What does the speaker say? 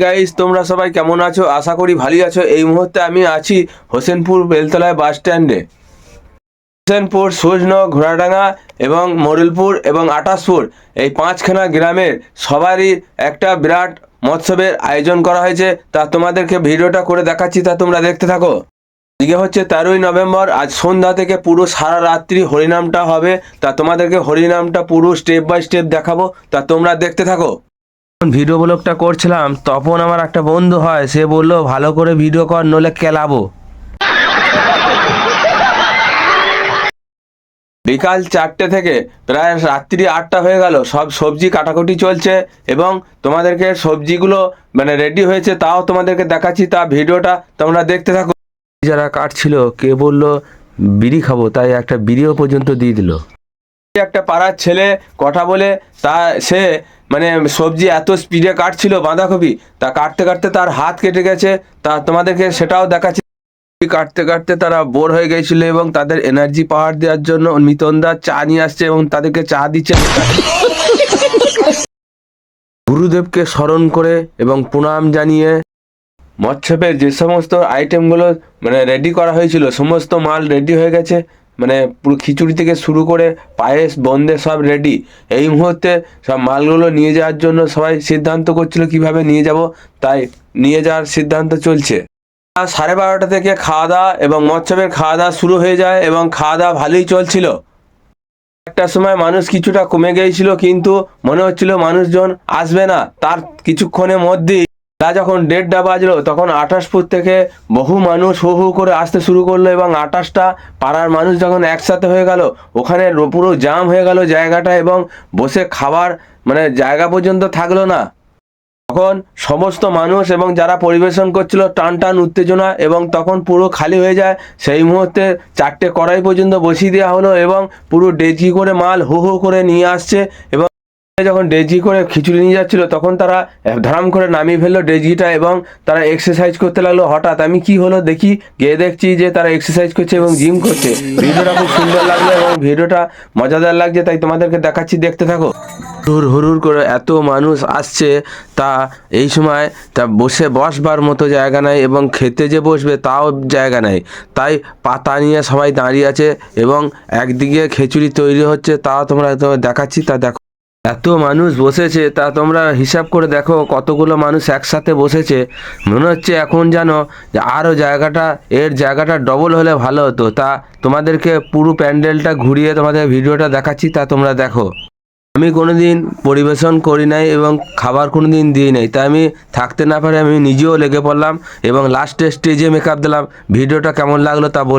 Guys, তোমরা সবাই কেমন আছো? আশা করি ভালোই আছো। এই মুহূর্তে আমি আছি হোসেনপুর বেলতলায় বাস স্ট্যান্ডে। হোসেনপুর, সুজনগর, ঘোড়াডাঙ্গা এবং মোড়লপুর এবং আটাশপুর এই 5খানা গ্রামের সবারই একটা বিরাট মৎসবের আয়োজন করা হয়েছে। তা তোমাদেরকে ভিডিওটা করে দেখাচ্ছি, তা তোমরা দেখতে থাকো। আজকে হচ্ছে 13ই নভেম্বর। আজ সন্ধ্যা থেকে পুরো সারা রাত্রি হরিনামটা হবে। তা তোমাদেরকে হরিনামটা পুরো স্টেপ বাই স্টেপ দেখাবো, তা তোমরা দেখতে থাকো। ভিডিও ব্লগটা করছিলাম, তখন আমার একটা বন্ধু হয়, সে বলল ভালো করে ভিডিও কর, নলে কেলাবো। বিকাল 4টে থেকে প্রায় রাত্রি 8টা হয়ে গেল, সব সবজি কাটাকুটি চলছে এবং তোমাদেরকে সবজিগুলো রেডি হয়েছে, তাও তোমাদেরকে দেখাচ্ছি। তা ভিডিওটা তোমরা দেখতে থাকো। যারা কাটছিল, কে বলল বিড়ি খাবো, তাই একটা বিড়িও পর্যন্ত দিয়ে দিল। একটা পাড়ার ছেলে কথা বলে, তা সে সবজি এত স্পিডে কাটছিল বাঁধাকপি, তা কাটতে কাটতে তার হাত কেটে গেছে। তা তোমাদেরকে সেটাও দেখাচ্ছি। কাটতে কাটতে তারা বোর হয়ে গেছিল এবং তাদের এনার্জি পাওয়ার দেওয়ার জন্য মিতনদা চা নিয়ে আসছে এবং তাদেরকে চা দিচ্ছে। গুরুদেবকে স্মরণ করে এবং প্রণাম জানিয়ে মৎসবের যে সমস্ত আইটেমগুলো রেডি করা হয়েছিল, সমস্ত মাল রেডি হয়ে গেছে। পুরো খিচুড়ি থেকে শুরু করে পায়েস, বোঁদে সব রেডি। এই মুহূর্তে সব মালগুলো নিয়ে যাওয়ার জন্য সবাই সিদ্ধান্ত করছিল কিভাবে নিয়ে যাব, তাই নিয়ে যাওয়ার সিদ্ধান্ত চলছে। 12:30 থেকে খাওয়া দাওয়া এবং মৎসবের খাওয়া দাওয়া শুরু হয়ে যায় এবং খাওয়া দাওয়া ভালোই চলছিল। একটা সময় মানুষ কিছুটা কমে গিয়েছিল, কিন্তু মনে হচ্ছিল মানুষজন আসবে না। তার কিছুক্ষণের মধ্যেই যখন 1:30 বাজলো, তখন আটাশপুর থেকে বহু মানুষ হু হু করে আসতে শুরু করলো এবং 28টা পাড়ার মানুষ যখন একসাথে হয়ে গেল, ওখানে পুরো জাম হয়ে গেল জায়গাটা এবং বসে খাবার জায়গা পর্যন্ত থাকলো না। তখন সমস্ত মানুষ এবং যারা পরিবেশন করছিল টান টান উত্তেজনা, এবং তখন পুরো খালি হয়ে যায়। সেই মুহূর্তে 4টে কড়াই পর্যন্ত বসিয়ে দেওয়া হলো এবং পুরো ডেচকি করে মাল হু হু করে নিয়ে আসছে। এবং যখন ডেচকি করে খিচুড়ি নিয়ে যাচ্ছিল, তখন তারা ধরাম করে নামিয়ে ফেললো ডেচকিটা এবং তারা এক্সারসাইজ করতে লাগলো। হঠাৎ আমি কি হলো দেখি, গিয়ে দেখছি যে তারা এক্সারসাইজ করছে এবং জিম করছে। ভিডিওটা খুব সুন্দর লাগলো এবং ভিডিওটা মজাদার লাগছে, তাই তোমাদেরকে দেখাচ্ছি, দেখতে থাকো। হুড় করে এত মানুষ আসছে, তা এই সময় তা বসবার মতো জায়গা নাই এবং খেতে যে বসবে তাও জায়গা নাই। তাই পাতা নিয়ে সবাই দাঁড়িয়ে আছে এবং একদিকে খিচুড়ি তৈরি হচ্ছে, তাও তোমরা দেখাচ্ছি। তা দেখো, এত মানুষ বসেছে, তা তোমরা হিসাব করে দেখো কতগুলো মানুষ একসাথে বসেছে। মনে হচ্ছে এখন যেন আরও জায়গাটা ডবল হলে ভালো হতো। তা তোমাদেরকে পুরো প্যান্ডেলটা ঘুরিয়ে তোমাদের ভিডিওটা দেখাচ্ছি, তা তোমরা দেখো। আমি কোনোদিন পরিবেশন করি নাই এবং খাবার কোনোদিন দিই নাই, তাই আমি থাকতে না পারে আমি নিজেও লেগে পড়লাম এবং লাস্টে স্টেজে মেকআপ দিলাম। ভিডিওটা কেমন লাগলো তা বল।